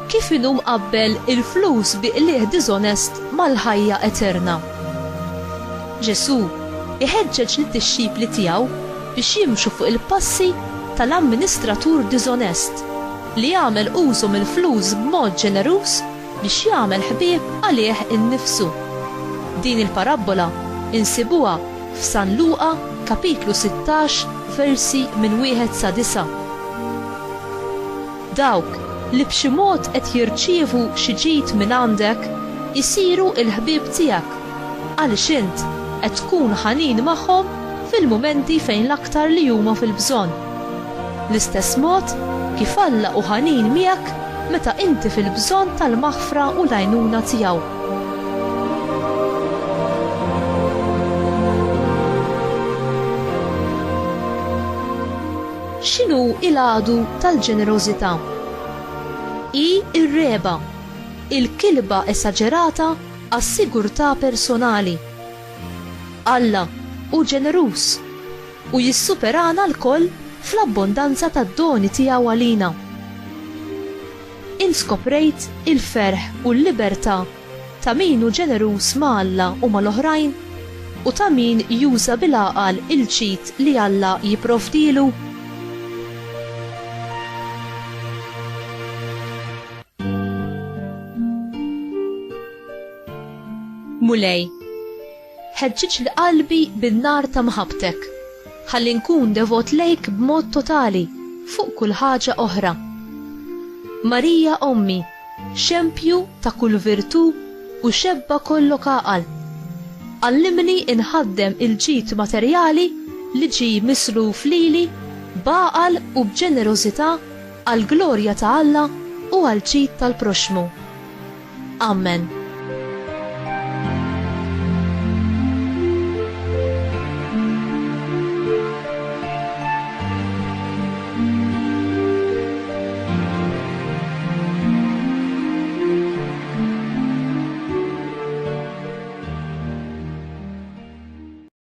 kif inhu mqabbel il-flus biqlieħ diżonest mal-ħajja eterna. Ġesu iħeġġeġ lit-tixxipli tiegħu biex jimxu fuq il-passi tal-amministratur diżonest li jagħmel użu mill-flus b'mod ġenerus biex jagħmel ħbieb għalih innifsu. Din il-parabola insibuha f'San Luqa kapitlu 16 versi minn 1 sa 9. Dawk li b'xi mod qed jirċievu xi ġid minn għandek isiru l-ħbieb tiegħek għaliex int qed tkun ħanin magħhom fil-mumenti fejn l-aktar li huma fil-bżonn. L-istess mod kif Alla hu ħanin miegħek meta inti fil-bżonn tal-maħfra u l-għajnuna tiegħu. X'inhu il-għadu tal-ġenerożità? Hi r-reba, il-kilba esaġerata għas-sigurtà personali. Alla hu ġenerus u jissuperana l-koll fl-abbondanza tad-doni tiegħu għalina. Inskoprejt il-ferħ u l-libertà ta' min hu ġenerus ma' Alla u mal-oħrajn u ta' min juża bil-għaqal il-ġid li Alla jipprovdilu. Mulej, ħeġġiġ li qalbi bin-nar ta' maħabtek, ħalli nkun devot lejk b'mod totali fuq kull ħaġa oħra. Marija Ommi, xempju ta' kull virtu u xebba kollu għaqal. Allimni inħaddem il-ġid materjali li ġi misluf lili baqal u b'ġenerożità għall glorja ta' Alla u għall ġid tal-proxmu. Amen.